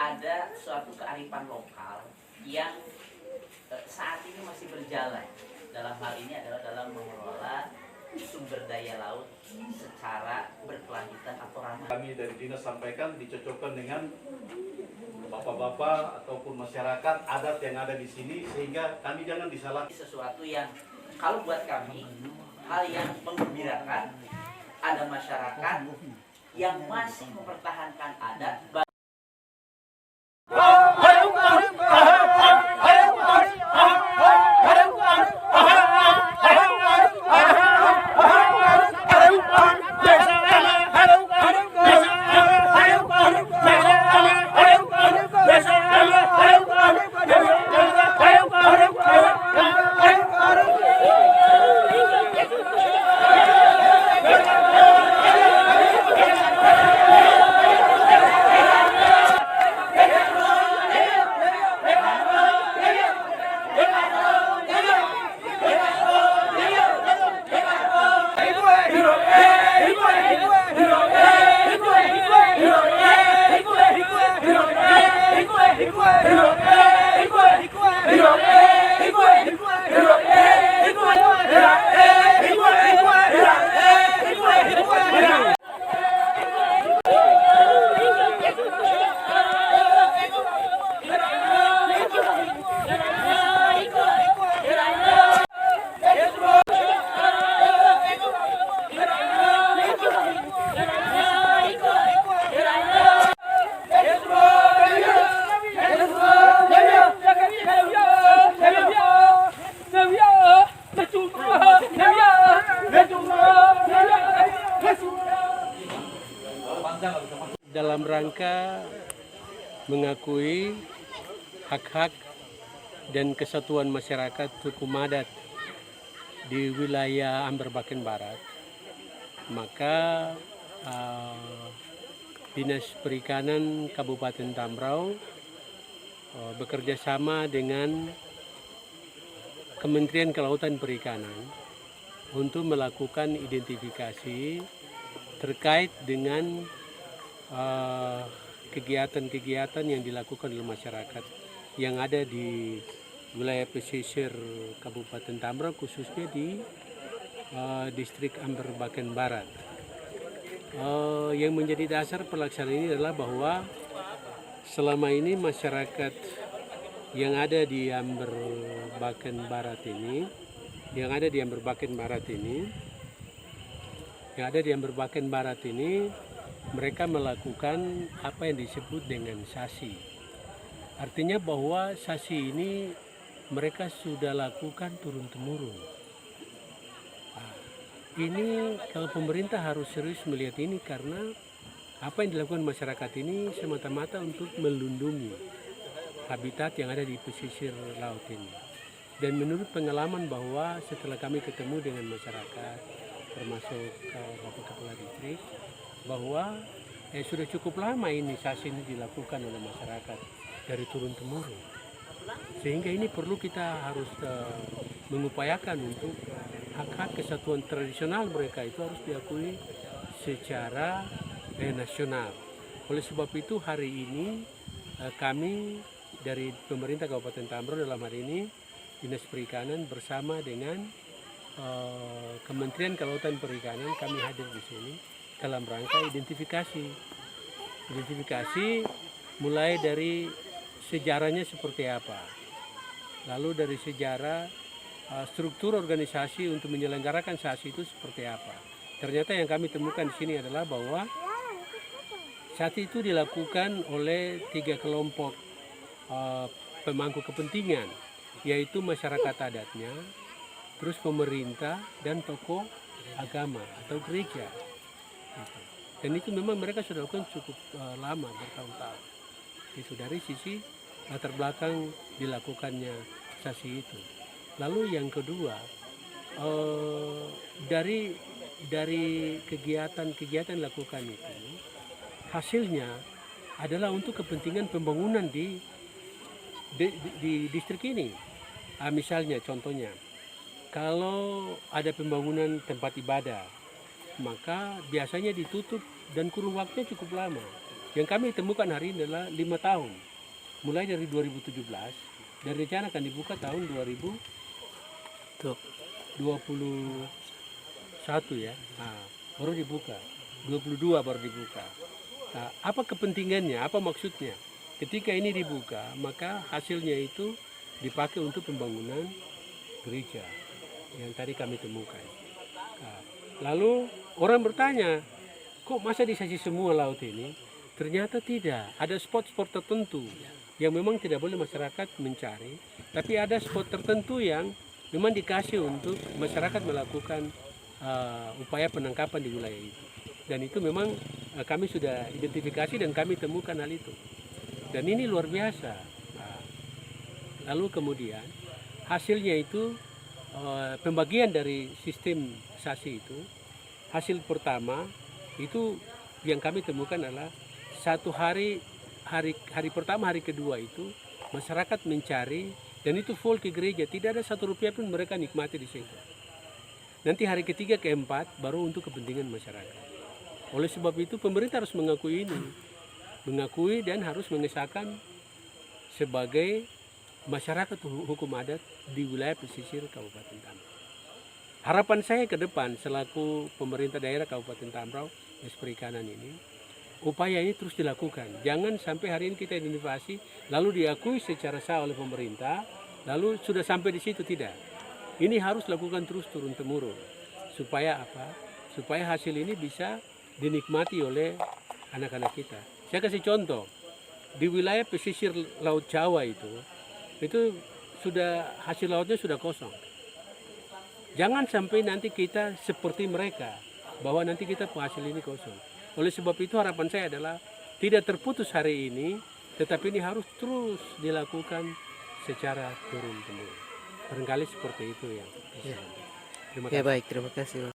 ada suatu kearifan lokal yang saat ini masih berjalan. Dalam hal ini adalah dalam mengelola sumber daya laut secara berkelanjutan atau ramah. Kami dari dinas sampaikan dicocokkan dengan bapak-bapak ataupun masyarakat adat yang ada di sini sehingga kami jangan disalahkan. Sesuatu yang kalau buat kami hal yang menggembirakan, ada masyarakat yang masih mempertahankan adat. Dalam rangka mengakui hak-hak dan kesatuan masyarakat suku Madat di wilayah Amberbaken Barat, maka Dinas Perikanan Kabupaten Tambrau bekerja sama dengan Kementerian Kelautan Perikanan untuk melakukan identifikasi terkait dengan kegiatan-kegiatan yang dilakukan oleh masyarakat yang ada di wilayah pesisir Kabupaten Tambrau, khususnya di distrik Amberbaken Barat. Yang menjadi dasar pelaksanaan ini adalah bahwa selama ini masyarakat yang ada di Amberbaken Barat ini, mereka melakukan apa yang disebut dengan sasi. Artinya bahwa sasi ini mereka sudah lakukan turun-temurun. Ini kalau pemerintah harus serius melihat ini karena apa yang dilakukan masyarakat ini semata-mata untuk melindungi habitat yang ada di pesisir laut ini. Dan menurut pengalaman bahwa setelah kami ketemu dengan masyarakat, termasuk Bapak Kepala Distrik, bahwa sudah cukup lama ini sasi ini dilakukan oleh masyarakat dari turun-temurun. Sehingga ini perlu kita harus mengupayakan untuk hak-hak kesatuan tradisional mereka itu harus diakui secara nasional. Oleh sebab itu hari ini kami dari pemerintah Kabupaten Tambrau dalam hari ini Dinas Perikanan bersama dengan Kementerian Kelautan Perikanan kami hadir di sini dalam rangka identifikasi mulai dari sejarahnya seperti apa, lalu dari sejarah struktur organisasi untuk menyelenggarakan sasi itu seperti apa. Ternyata yang kami temukan di sini adalah bahwa sasi itu dilakukan oleh 3 kelompok pemangku kepentingan, yaitu masyarakat adatnya, terus pemerintah dan tokoh agama atau gereja. Dan itu memang mereka sudah lakukan cukup lama, bertahun-tahun. Itu dari sisi latar belakang dilakukannya sasi itu. Lalu yang kedua, dari kegiatan dilakukan itu, hasilnya adalah untuk kepentingan pembangunan di distrik ini. Misalnya contohnya, kalau ada pembangunan tempat ibadah, maka biasanya ditutup dan kurun waktunya cukup lama. Yang kami temukan hari ini adalah 5 tahun. Mulai dari 2017, dan rencana akan dibuka tahun 2021 ya. Nah, baru dibuka. 22 baru dibuka. Nah, apa kepentingannya? Apa maksudnya? Ketika ini dibuka, maka hasilnya itu dipakai untuk pembangunan gereja yang tadi kami temukan. Nah, lalu orang bertanya, kok masa disasi semua laut ini? Ternyata tidak. Ada spot-spot tertentu yang memang tidak boleh masyarakat mencari, tapi ada spot tertentu yang memang dikasih untuk masyarakat melakukan upaya penangkapan di wilayah itu. Dan itu memang kami sudah identifikasi dan kami temukan hal itu. Dan ini luar biasa. Nah, lalu kemudian hasilnya itu pembagian dari sistem sasi itu, hasil pertama itu yang kami temukan adalah satu hari pertama, hari kedua itu masyarakat mencari dan itu full ke gereja, tidak ada satu rupiah pun mereka nikmati di situ. Nanti hari ketiga keempat baru untuk kepentingan masyarakat. Oleh sebab itu pemerintah harus mengakui ini, mengakui dan harus mengesahkan sebagai masyarakat hukum adat di wilayah pesisir Kabupaten Tambrau. Harapan saya ke depan selaku pemerintah daerah Kabupaten Tambrau, Perikanan ini, upaya ini terus dilakukan. Jangan sampai hari ini kita identifikasi lalu diakui secara sah oleh pemerintah, lalu sudah sampai di situ, tidak. Ini harus dilakukan terus turun-temurun. Supaya apa? Supaya hasil ini bisa dinikmati oleh anak-anak kita. Saya kasih contoh. Di wilayah pesisir Laut Jawa itu sudah hasil lautnya sudah kosong. Jangan sampai nanti kita seperti mereka, bahwa nanti kita penghasil ini kosong. Oleh sebab itu harapan saya adalah tidak terputus hari ini, tetapi ini harus terus dilakukan secara turun-temurun. Barangkali seperti itu yang bisa. Terima kasih. Ya baik, terima kasih.